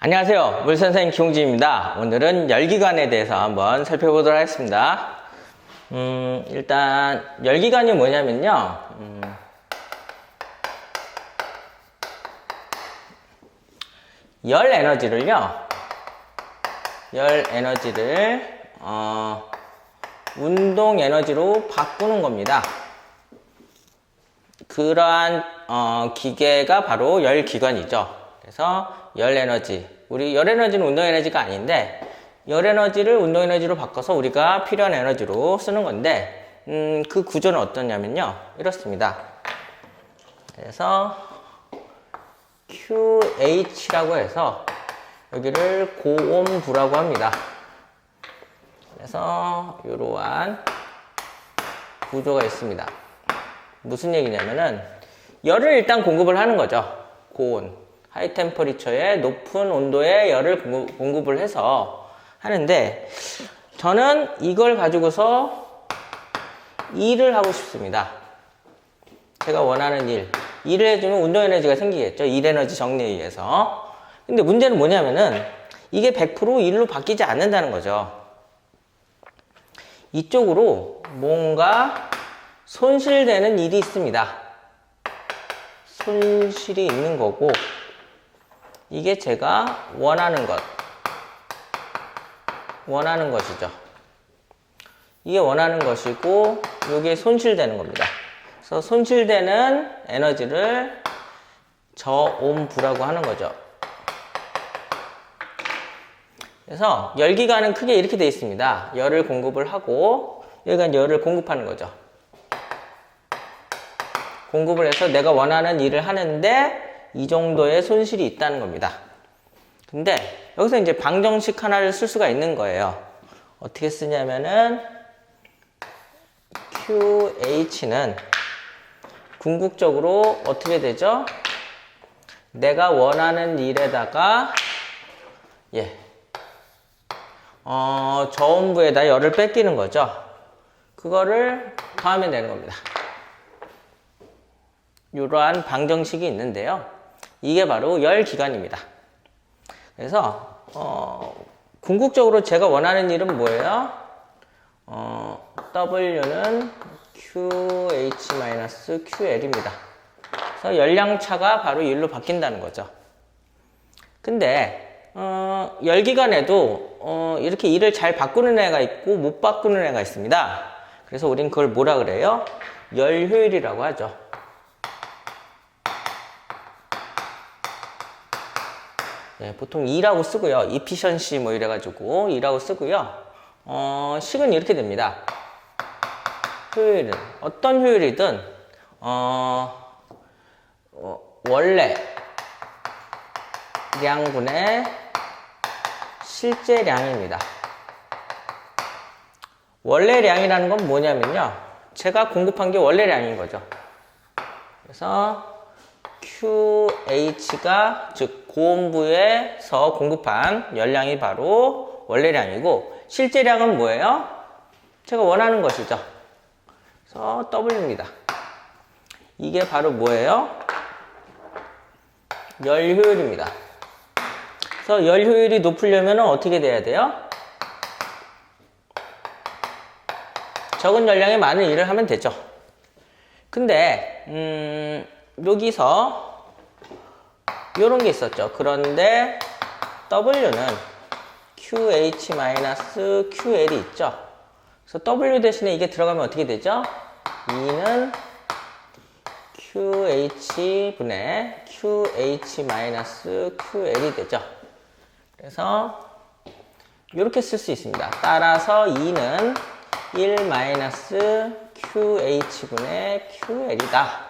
안녕하세요. 물선생님 김홍진입니다. 오늘은 열기관에 대해서 한번 살펴보도록 하겠습니다. 일단 열기관이 뭐냐면요. 열 에너지를 운동 에너지로 바꾸는 겁니다. 그러한 기계가 바로 열기관이죠. 그래서 열 에너지, 우리 열 에너지는 운동 에너지가 아닌데 열 에너지를 운동 에너지로 바꿔서 우리가 필요한 에너지로 쓰는 건데 그 구조는 어떠냐면요, 이렇습니다. 그래서 QH라고 해서 여기를 고온부라고 합니다. 그래서 이러한 구조가 있습니다. 무슨 얘기냐면은 열을 일단 공급을 하는 거죠. 고온, 하이 템퍼리처에 높은 온도의 열을 공급을 해서 하는데, 저는 이걸 가지고서 일을 하고 싶습니다. 제가 원하는 일을 해주면 운동 에너지가 생기겠죠. 일 에너지 정리에 의해서. 근데 문제는 뭐냐면은 이게 100% 일로 바뀌지 않는다는 거죠. 이쪽으로 뭔가 손실되는 일이 있습니다. 손실이 있는 거고, 이게 제가 원하는 것이죠. 이게 원하는 것이고, 이게 손실되는 겁니다. 그래서 손실되는 에너지를 저온부라고 하는 거죠. 그래서 열기관은 크게 이렇게 되어 있습니다. 열을 공급을 하고, 여기가 열을 공급하는 거죠. 공급을 해서 내가 원하는 일을 하는데 이 정도의 손실이 있다는 겁니다. 근데 여기서 이제 방정식 하나를 쓸 수가 있는 거예요. 어떻게 쓰냐면은 QH는 궁극적으로 어떻게 되죠? 내가 원하는 일에다가 저온부에다 열을 뺏기는 거죠. 그거를 더하면 되는 겁니다. 이러한 방정식이 있는데요. 이게 바로 열기관입니다. 그래서 궁극적으로 제가 원하는 일은 뭐예요? W는 QH-QL입니다. 그래서 열량차가 바로 1로 바뀐다는 거죠. 근데 열기관에도 이렇게 일을 잘 바꾸는 애가 있고 못 바꾸는 애가 있습니다. 그래서 우린 그걸 뭐라 그래요? 열효율이라고 하죠. 보통 E라고 쓰고요. efficiency 뭐 이래가지고 E라고 쓰고요. 식은 이렇게 됩니다. 효율은 어떤 효율이든 원래 량분의 실제량입니다. 원래량이라는 건 뭐냐면요, 제가 공급한 게 원래량인 거죠. 그래서 QH가 즉 고온부에서 공급한 열량이 바로 원래량이고, 실제량은 뭐예요? 제가 원하는 것이죠. 그래서 W입니다. 이게 바로 뭐예요? 열효율입니다. 그래서 열효율이 높으려면 어떻게 돼야 돼요? 적은 열량에 많은 일을 하면 되죠. 근데 여기서 이런 게 있었죠. 그런데 W는 QH-QL이 있죠. 그래서 W 대신에 이게 들어가면 어떻게 되죠? E는 QH분의 QH-QL이 되죠. 그래서 이렇게 쓸 수 있습니다. 따라서 E는 1-QH분의 QL이다.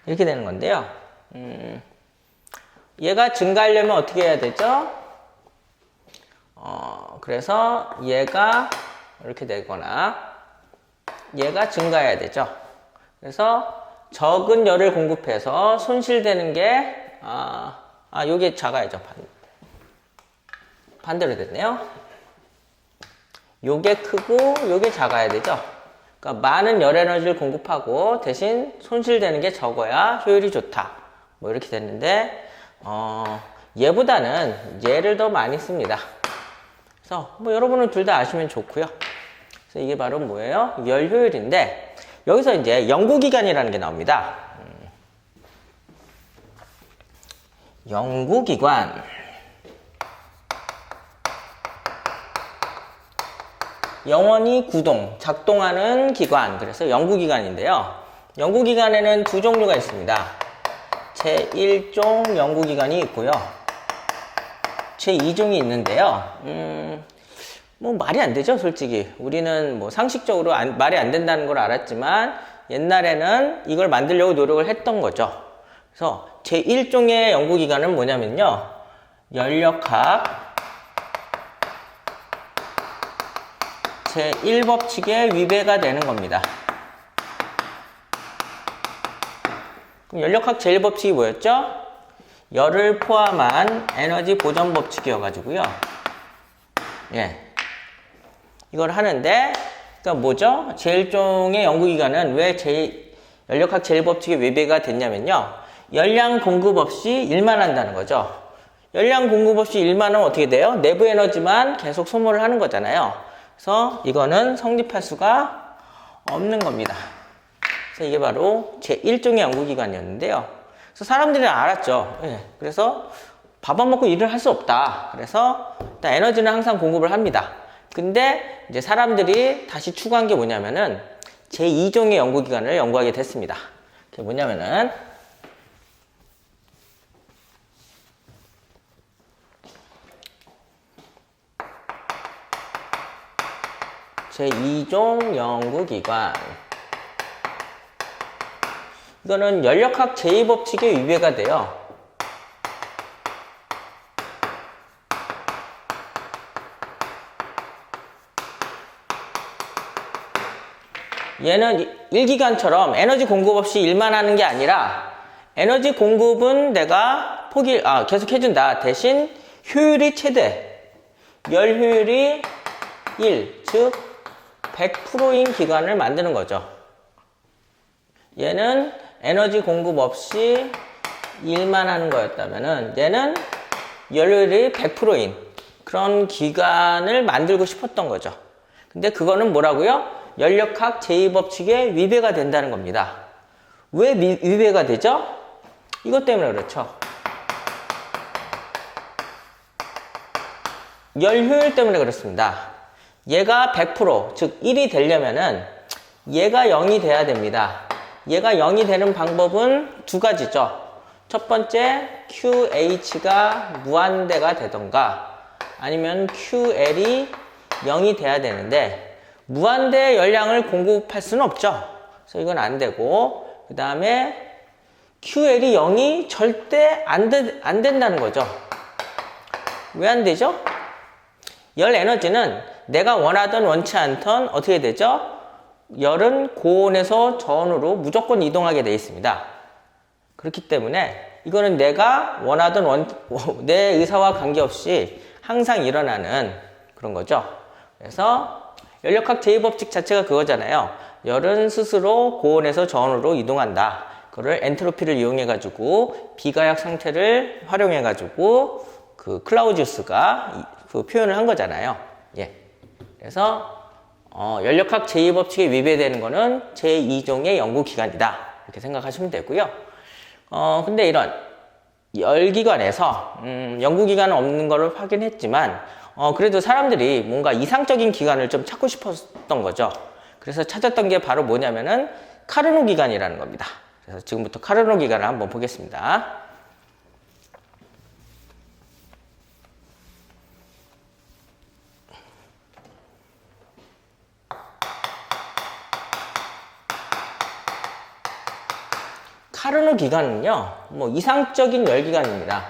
이렇게 되는 건데요. 얘가 증가하려면 어떻게 해야 되죠? 그래서 얘가 이렇게 되거나 얘가 증가해야 되죠. 그래서 적은 열을 공급해서 손실되는 게 요게 작아야죠. 반대로 됐네요. 요게 크고 요게 작아야 되죠. 그러니까 많은 열 에너지를 공급하고 대신 손실되는 게 적어야 효율이 좋다. 뭐 이렇게 됐는데 얘보다는 얘를 더 많이 씁니다. 그래서 뭐 여러분은 둘 다 아시면 좋고요. 그래서 이게 바로 뭐예요? 열 효율인데 여기서 이제 연구기간이라는 게 나옵니다. 연구기간. 영원히 작동하는 기관. 그래서 연구기관인데요. 연구기관에는 두 종류가 있습니다. 제1종 연구기관이 있고요. 제2종이 있는데요. 뭐 말이 안 되죠, 솔직히. 우리는 뭐 상식적으로 말이 안 된다는 걸 알았지만 옛날에는 이걸 만들려고 노력을 했던 거죠. 그래서 제1종의 연구기관은 뭐냐면요. 연력학 제1법칙에 위배가 되는 겁니다. 그럼 연력학 제1법칙이 뭐였죠? 열을 포함한 에너지 보전 법칙이어가지고요. 예. 이걸 하는데, 그러니까 뭐죠? 제1종의 연구기관은 왜 연력학 제1법칙에 위배가 됐냐면요. 열량 공급 없이 일만 한다는 거죠. 열량 공급 없이 일만 하면 어떻게 돼요? 내부 에너지만 계속 소모를 하는 거잖아요. 그래서 이거는 성립할 수가 없는 겁니다. 그래서 이게 바로 제1종의 연구기관이었는데요. 그래서 사람들이 알았죠. 예. 그래서 밥 안 먹고 일을 할 수 없다. 그래서 일단 에너지는 항상 공급을 합니다. 근데 이제 사람들이 다시 추구한 게 뭐냐면은 제2종의 연구기관을 연구하게 됐습니다. 그게 뭐냐면은 제2종 연구기관. 이거는 연력학 제2법칙에 위배가 돼요. 얘는 1기관처럼 에너지 공급 없이 일만 하는 게 아니라 에너지 공급은 내가 계속 해준다. 대신 효율이 최대. 열 효율이 1, 즉 100%인 기관을 만드는 거죠. 얘는 에너지 공급 없이 일만 하는 거였다면은 얘는 열효율이 100%인 그런 기관을 만들고 싶었던 거죠. 근데 그거는 뭐라고요? 연력학 제2법칙에 위배가 된다는 겁니다. 왜 위배가 되죠? 이것 때문에 그렇죠. 열효율 때문에 그렇습니다. 얘가 100%, 즉 1이 되려면은 얘가 0이 돼야 됩니다. 얘가 0이 되는 방법은 두 가지죠. 첫 번째, QH가 무한대가 되던가 아니면 QL이 0이 돼야 되는데 무한대의 열량을 공급할 수는 없죠. 그래서 이건 안 되고 그 다음에 QL이 0이 절대 안 된다는 거죠. 왜 안 되죠? 열 에너지는 내가 원하든 원치 않던 어떻게 되죠? 열은 고온에서 저온으로 무조건 이동하게 되어 있습니다. 그렇기 때문에 이거는 내가 원하든 내 의사와 관계없이 항상 일어나는 그런 거죠. 그래서 연력학 제2법칙 자체가 그거잖아요. 열은 스스로 고온에서 저온으로 이동한다. 그거를 엔트로피를 이용해 가지고 비가약 상태를 활용해 가지고 그 클라우지우스가 그 표현을 한 거잖아요. 예. 그래서 연력학 제2법칙에 위배되는 거는 제2종의 연구기관이다. 이렇게 생각하시면 되고요. 근데 이런 열기관에서 연구기관은 없는 거를 확인했지만 그래도 사람들이 뭔가 이상적인 기관을 좀 찾고 싶었던 거죠. 그래서 찾았던 게 바로 뭐냐면은 카르노 기관이라는 겁니다. 그래서 지금부터 카르노 기관을 한번 보겠습니다. 카르노 기관은요, 뭐 이상적인 열기관입니다.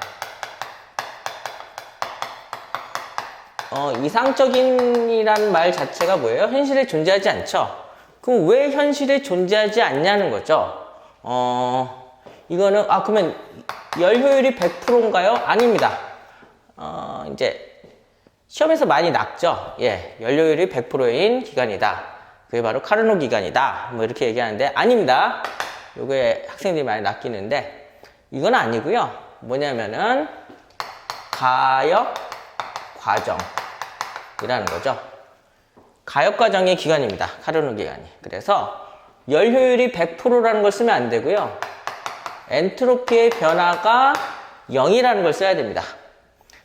이상적인이라는 말 자체가 뭐예요? 현실에 존재하지 않죠. 그럼 왜 현실에 존재하지 않냐는 거죠. 이거는 그러면 열 효율이 100%인가요? 아닙니다. 이제 시험에서 많이 낙죠. 예, 열 효율이 100%인 기관이다. 그게 바로 카르노 기관이다. 뭐 이렇게 얘기하는데 아닙니다. 요게 학생들이 많이 낚이는데 이건 아니고요. 뭐냐면은 가역 과정이라는 거죠. 가역 과정의 기간입니다. 카르노 기간이. 그래서 열 효율이 100%라는 걸 쓰면 안 되고요. 엔트로피의 변화가 0이라는 걸 써야 됩니다.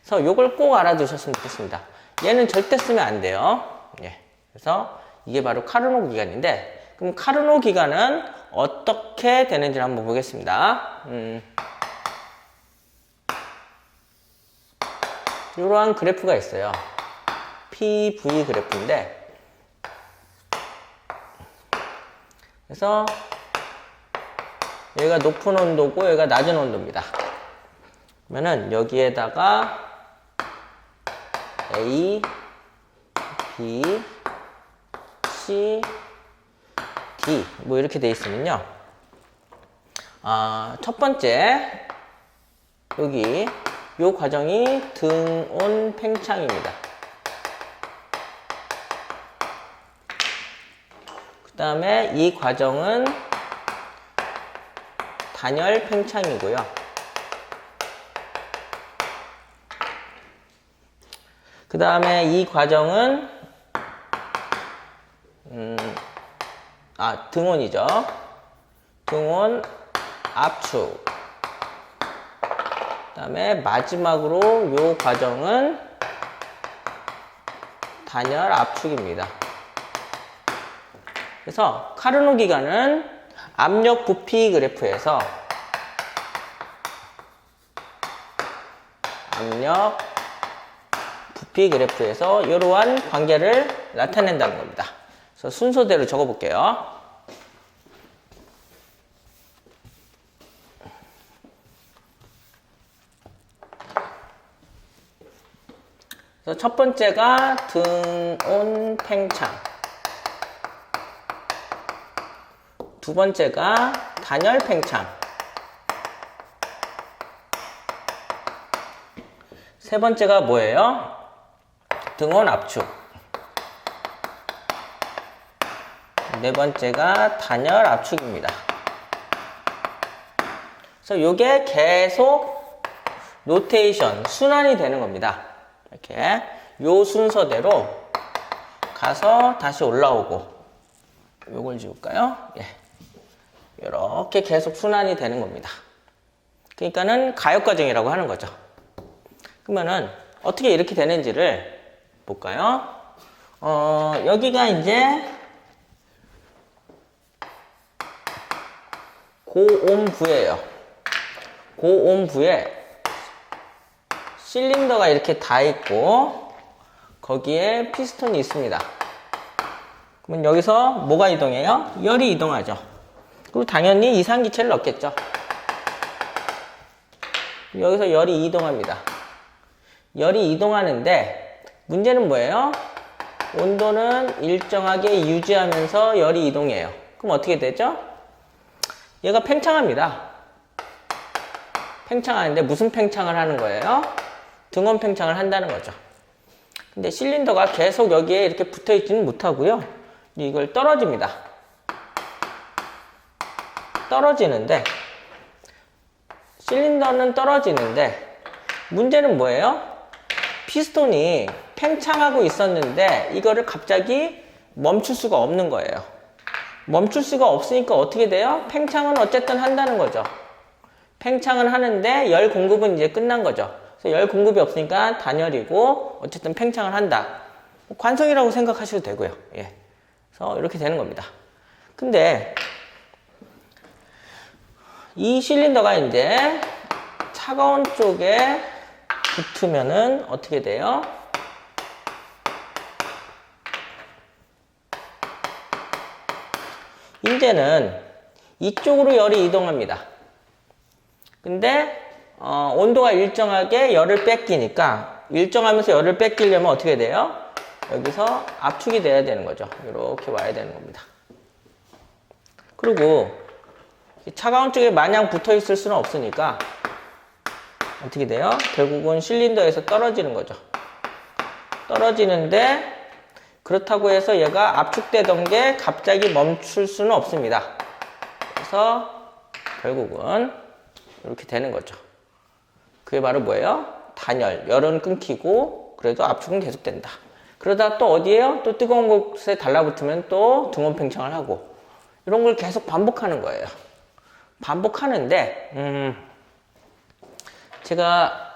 그래서 이걸 꼭 알아두셨으면 좋겠습니다. 얘는 절대 쓰면 안 돼요. 예. 그래서 이게 바로 카르노 기간인데, 그럼 카르노 기간은 어떻게 되는지 한번 보겠습니다. 이러한 그래프가 있어요. PV 그래프인데, 그래서 여기가 높은 온도고 여기가 낮은 온도입니다. 그러면은 여기에다가 A, B, C, D 뭐 이렇게 돼 있으면요. 첫 번째 여기 요 과정이 등온 팽창입니다. 그 다음에 이 과정은 단열 팽창이고요. 그 다음에 이 과정은 등온이죠. 등온 압축. 그 다음에 마지막으로 요 과정은 단열 압축입니다. 그래서 카르노 기간은 압력 부피 그래프에서 압력 부피 그래프에서 이러한 관계를 나타낸다는 겁니다. 그래서 순서대로 적어 볼게요. 그래서 첫 번째가 등온 팽창, 두 번째가 단열 팽창, 세 번째가 뭐예요? 등온 압축, 네 번째가 단열 압축입니다. 그래서 요게 계속 로테이션, 순환이 되는 겁니다. 이렇게 요 순서대로 가서 다시 올라오고, 요걸 지울까요? 예. 이렇게 계속 순환이 되는 겁니다. 그러니까는 가역 과정이라고 하는 거죠. 그러면은 어떻게 이렇게 되는지를 볼까요? 여기가 이제 고온부예요. 고온부에 실린더가 이렇게 다 있고 거기에 피스톤이 있습니다. 그러면 여기서 뭐가 이동해요? 열이 이동하죠. 그리고 당연히 이산기체를 넣겠죠. 여기서 열이 이동합니다. 열이 이동하는데 문제는 뭐예요? 온도는 일정하게 유지하면서 열이 이동해요. 그럼 어떻게 되죠? 얘가 팽창합니다. 팽창하는데 무슨 팽창을 하는 거예요? 등온 팽창을 한다는 거죠. 근데 실린더가 계속 여기에 이렇게 붙어 있지는 못하고요. 이걸 떨어집니다. 떨어지는데, 실린더는 떨어지는데 문제는 뭐예요? 피스톤이 팽창하고 있었는데 이거를 갑자기 멈출 수가 없는 거예요. 멈출 수가 없으니까 어떻게 돼요? 팽창은 어쨌든 한다는 거죠. 팽창은 하는데 열 공급은 이제 끝난 거죠. 그래서 열 공급이 없으니까 단열이고 어쨌든 팽창을 한다. 관성이라고 생각하셔도 되고요. 예. 그래서 이렇게 되는 겁니다. 근데 이 실린더가 이제 차가운 쪽에 붙으면은 어떻게 돼요? 이제는 이쪽으로 열이 이동합니다. 근데 온도가 일정하게 열을 뺏기니까 일정하면서 열을 뺏기려면 어떻게 돼요? 여기서 압축이 돼야 되는 거죠. 이렇게 와야 되는 겁니다. 그리고 차가운 쪽에 마냥 붙어 있을 수는 없으니까 어떻게 돼요? 결국은 실린더에서 떨어지는 거죠. 떨어지는데 그렇다고 해서 얘가 압축되던 게 갑자기 멈출 수는 없습니다. 그래서 결국은 이렇게 되는 거죠. 그게 바로 뭐예요? 단열, 열은 끊기고 그래도 압축은 계속된다. 그러다 또 어디에요? 또 뜨거운 곳에 달라붙으면 또 등원 팽창을 하고 이런 걸 계속 반복하는 거예요. 반복하는데 제가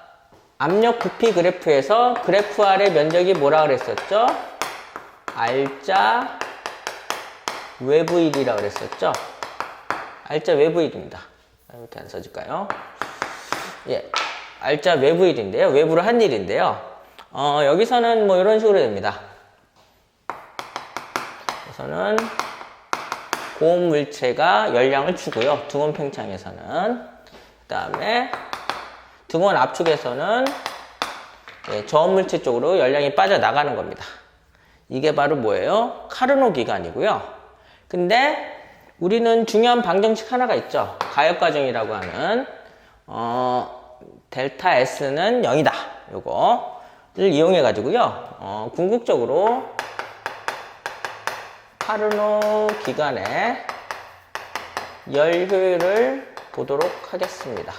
압력 부피 그래프에서 그래프 아래 면적이 뭐라 그랬었죠? R자 외부 일이라고 그랬었죠? R자 외부 일입니다. 이렇게 안 써질까요? 예, R자 외부 일인데요. 외부로 한 일인데요. 여기서는 뭐 이런 식으로 됩니다. 여기서는 고온 물체가 열량을 주고요. 등원 팽창에서는. 그 다음에 등원 압축에서는 저온 물체 쪽으로 열량이 빠져나가는 겁니다. 이게 바로 뭐예요? 카르노 기간이고요. 근데 우리는 중요한 방정식 하나가 있죠. 가역 과정이라고 하는 델타 S는 0이다. 요거를 이용해 가지고요. 궁극적으로 카르노 기간의 열 효율을 보도록 하겠습니다.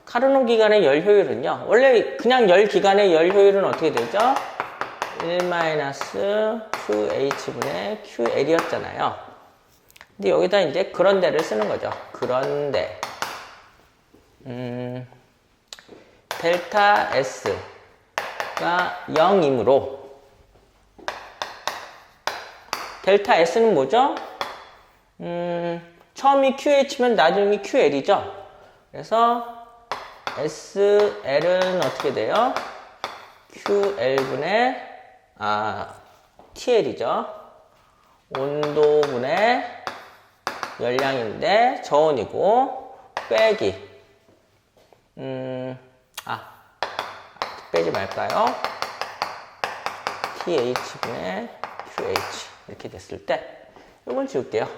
카르노 기간의 열 효율은요. 원래 그냥 열 기간의 열 효율은 어떻게 되죠? 1-QH분의 QL이었잖아요. 근데 여기다 이제 그런데를 쓰는 거죠. 그런데 델타 S가 0이므로 델타 S는 뭐죠? 처음이 QH면 나중이 QL이죠. 그래서 SL은 어떻게 돼요? QL분의 TL이죠. 온도분의 열량인데 저온이고 빼기 빼지 말까요? TH분의 QH 이렇게 됐을 때 이걸 지울게요.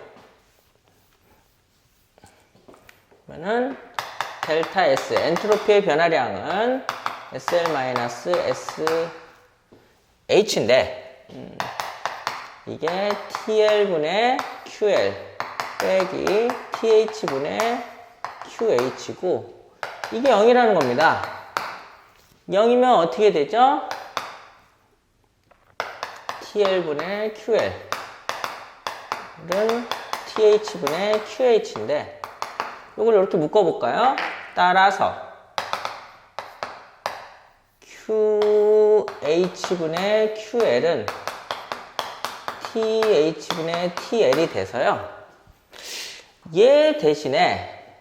그러면은 델타 S 엔트로피의 변화량은 SL-SH인데 이게 TL분의 QL 빼기 TH분의 QH고 이게 0이라는 겁니다. 0이면 어떻게 되죠? TL분의 QL은 TH분의 QH인데 이걸 이렇게 묶어볼까요? 따라서 QH분의 QL은 TH분의 TL이 돼서요. 얘 대신에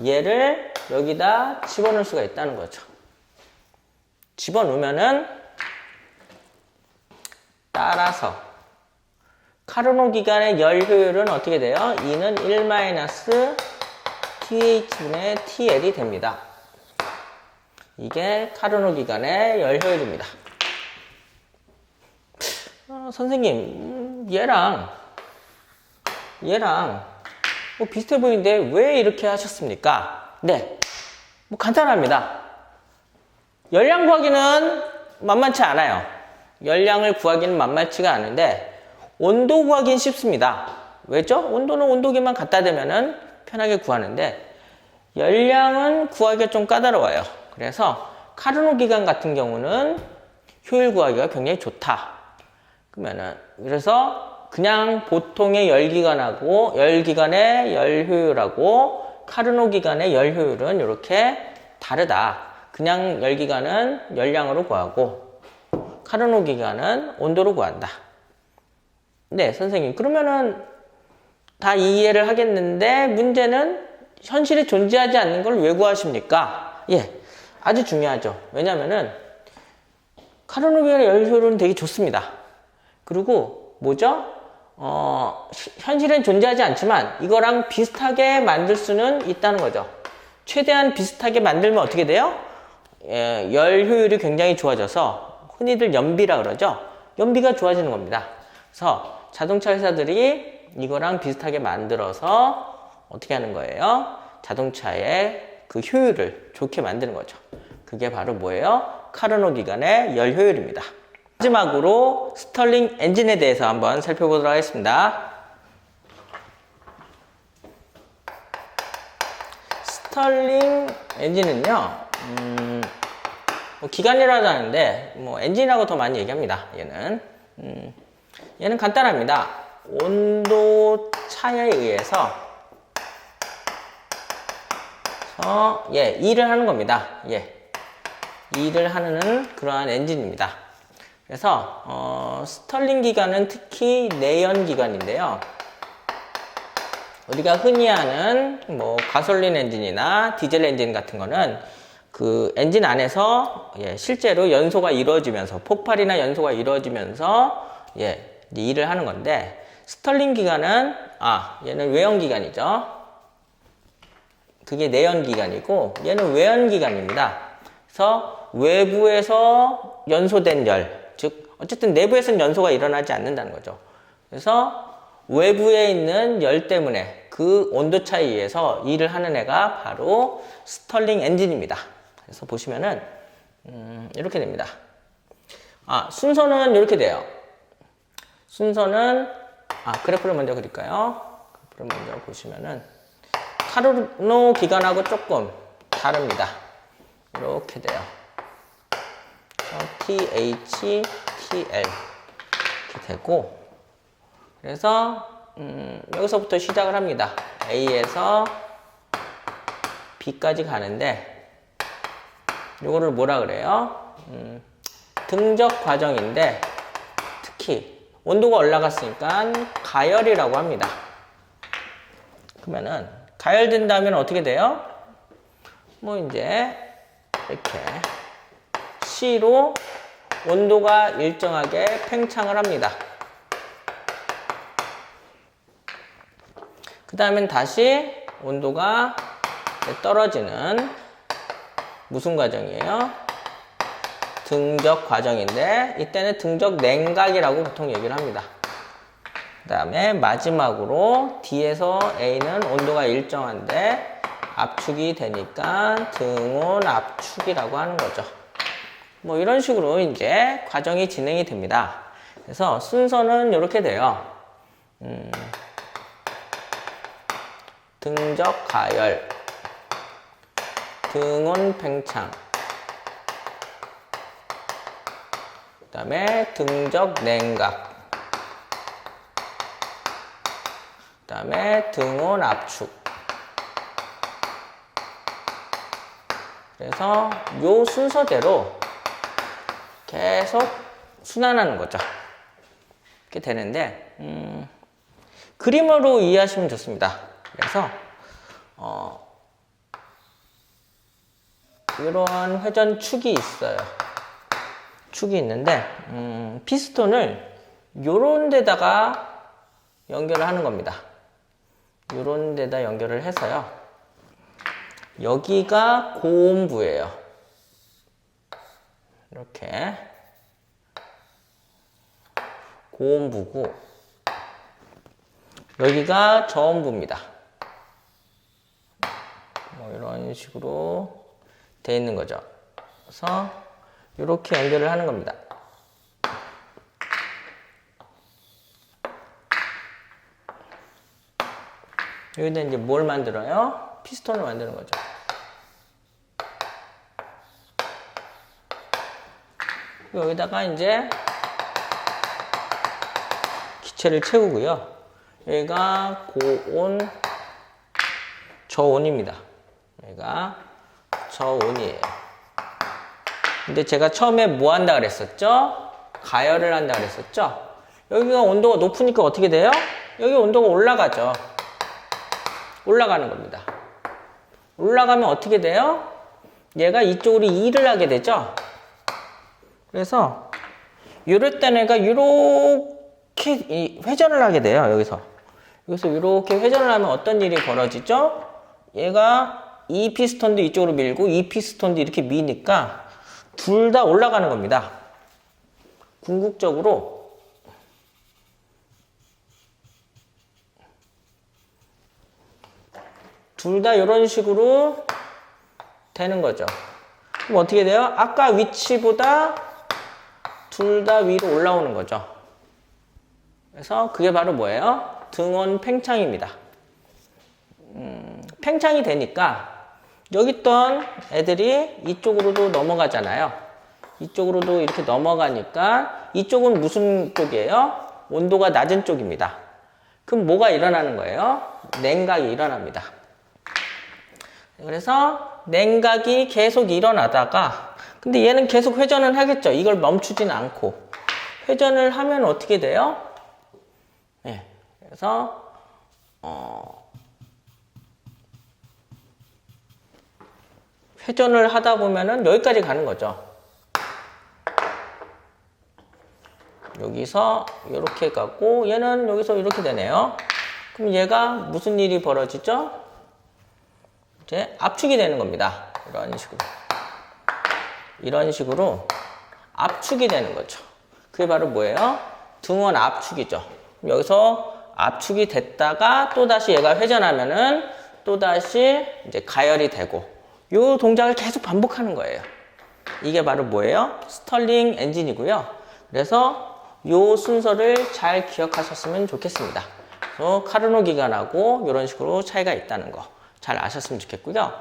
얘를 여기다 집어넣을 수가 있다는 거죠. 집어넣으면은 따라서 카르노 기간의 열 효율은 어떻게 돼요? E는 1-TH분의 TL이 됩니다. 이게 카르노 기간의 열 효율입니다. 선생님, 얘랑 뭐 비슷해 보이는데 왜 이렇게 하셨습니까? 네, 뭐 간단합니다. 열량 구하기는 만만치 않아요. 열량을 구하기는 만만치가 않은데 온도 구하기는 쉽습니다. 왜죠? 온도는 온도계만 갖다 대면은 편하게 구하는데 열량은 구하기가 좀 까다로워요. 그래서 카르노 기간 같은 경우는 효율 구하기가 굉장히 좋다. 그래서 그냥 보통의 열기간의 열 효율하고 카르노 기간의 열 효율은 이렇게 다르다. 그냥 열기간은 열량으로 구하고 카르노 기간은 온도로 구한다. 네, 선생님. 그러면은 다 이해를 하겠는데 문제는 현실에 존재하지 않는 걸 왜 구하십니까? 예, 아주 중요하죠. 왜냐면은 카르노 기간의 열 효율은 되게 좋습니다. 그리고 뭐죠? 현실엔 존재하지 않지만 이거랑 비슷하게 만들 수는 있다는 거죠. 최대한 비슷하게 만들면 어떻게 돼요? 열 효율이 굉장히 좋아져서 흔히들 연비라 그러죠. 연비가 좋아지는 겁니다. 그래서 자동차 회사들이 이거랑 비슷하게 만들어서 어떻게 하는 거예요? 자동차의 그 효율을 좋게 만드는 거죠. 그게 바로 뭐예요? 카르노 기간의 열 효율입니다. 마지막으로 스털링 엔진에 대해서 한번 살펴보도록 하겠습니다. 스털링 엔진은요, 기관이라도 하는데 뭐 엔진이라고 더 많이 얘기합니다. 얘는 간단합니다. 온도 차에 의해서 일을 하는 겁니다. 일을 하는 그러한 엔진입니다. 그래서 스털링 기관은 특히 내연 기관인데요. 우리가 흔히 아는 뭐 가솔린 엔진이나 디젤 엔진 같은 거는 그 엔진 안에서 실제로 연소가 이루어지면서 폭발이나 연소가 이루어지면서 일을 하는 건데, 스털링 기관은 얘는 외연 기관이죠. 그게 내연 기관이고 얘는 외연 기관입니다. 그래서 외부에서 연소된 열, 즉 어쨌든 내부에서는 연소가 일어나지 않는다는 거죠. 그래서 외부에 있는 열 때문에 그 온도 차에 의해서 일을 하는 애가 바로 스털링 엔진입니다. 그래서 보시면은 이렇게 됩니다. 순서는 이렇게 돼요. 순서는 그래프를 먼저 그릴까요? 그래프를 먼저 보시면은 카르노 기관하고 조금 다릅니다. 이렇게 돼요. TH, TL 이렇게 되고, 그래서 여기서부터 시작을 합니다. A에서 B까지 가는데 이거를 뭐라 그래요? 등적 과정인데, 특히 온도가 올라갔으니까 가열이라고 합니다. 그러면은 가열된다면 어떻게 돼요? 뭐 이제 이렇게 C로 온도가 일정하게 팽창을 합니다. 그 다음엔 다시 온도가 떨어지는 무슨 과정이에요? 등적 과정인데, 이때는 등적 냉각이라고 보통 얘기를 합니다. 그 다음에 마지막으로 D에서 A는 온도가 일정한데 압축이 되니까 등온 압축이라고 하는 거죠. 뭐 이런 식으로 이제 과정이 진행이 됩니다. 그래서 순서는 이렇게 돼요. 등적 가열, 등온 팽창, 그 다음에 등적 냉각, 그 다음에 등온 압축. 그래서 요 순서대로 계속 순환하는 거죠. 이렇게 되는데, 그림으로 이해하시면 좋습니다. 그래서 이러한 회전 축이 있어요. 축이 있는데 피스톤을 요런 데다가 연결을 하는 겁니다. 요런 데다 연결을 해서요, 여기가 고온부예요. 이렇게 고온부고 여기가 저온부입니다. 뭐 이런 식으로 되어 있는 거죠. 그래서 이렇게 연결을 하는 겁니다. 여기다 이제 뭘 만들어요? 피스톤을 만드는 거죠. 여기다가 이제 기체를 채우고요. 여기가 고온, 저온입니다. 여기가 저온이에요. 근데 제가 처음에 뭐 한다 그랬었죠? 가열을 한다 그랬었죠? 여기가 온도가 높으니까 어떻게 돼요? 여기 온도가 올라가죠. 올라가는 겁니다. 올라가면 어떻게 돼요? 얘가 이쪽으로 일을 하게 되죠? 그래서 이럴 때 내가 이렇게 회전을 하게 돼요. 여기서 이렇게 회전을 하면 어떤 일이 벌어지죠? 얘가 이 피스톤도 이쪽으로 밀고 이 피스톤도 이렇게 미니까 둘 다 올라가는 겁니다. 궁극적으로 둘 다 이런 식으로 되는 거죠. 그럼 어떻게 돼요? 아까 위치보다 둘 다 위로 올라오는 거죠. 그래서 그게 바로 뭐예요? 등온 팽창입니다. 팽창이 되니까 여기 있던 애들이 이쪽으로도 넘어가잖아요. 이쪽으로도 이렇게 넘어가니까 이쪽은 무슨 쪽이에요? 온도가 낮은 쪽입니다. 그럼 뭐가 일어나는 거예요? 냉각이 일어납니다. 그래서 냉각이 계속 일어나다가 근데 얘는 계속 회전을 하겠죠. 이걸 멈추진 않고 회전을 하면 어떻게 돼요? 네, 그래서 회전을 하다 보면은 여기까지 가는 거죠. 여기서 이렇게 가고 얘는 여기서 이렇게 되네요. 그럼 얘가 무슨 일이 벌어지죠? 이제 압축이 되는 겁니다. 이런 식으로 압축이 되는 거죠. 그게 바로 뭐예요? 등원 압축이죠. 여기서 압축이 됐다가 또다시 얘가 회전하면은 또다시 이제 가열이 되고 이 동작을 계속 반복하는 거예요. 이게 바로 뭐예요? 스털링 엔진이고요. 그래서 이 순서를 잘 기억하셨으면 좋겠습니다. 그래서 카르노 기관하고 이런 식으로 차이가 있다는 거 잘 아셨으면 좋겠고요.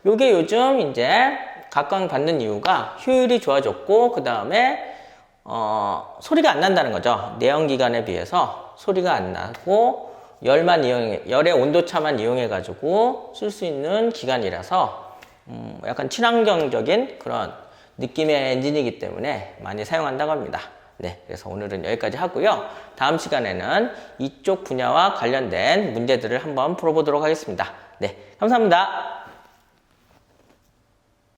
요게 요즘 이제 각광받는 이유가 효율이 좋아졌고 그 다음에 소리가 안 난다는 거죠. 내연기관에 비해서 소리가 안 나고 열의 온도차만 이용해 가지고 쓸 수 있는 기관이라서 약간 친환경적인 그런 느낌의 엔진이기 때문에 많이 사용한다고 합니다. 네, 그래서 오늘은 여기까지 하고요. 다음 시간에는 이쪽 분야와 관련된 문제들을 한번 풀어보도록 하겠습니다. 네, 감사합니다.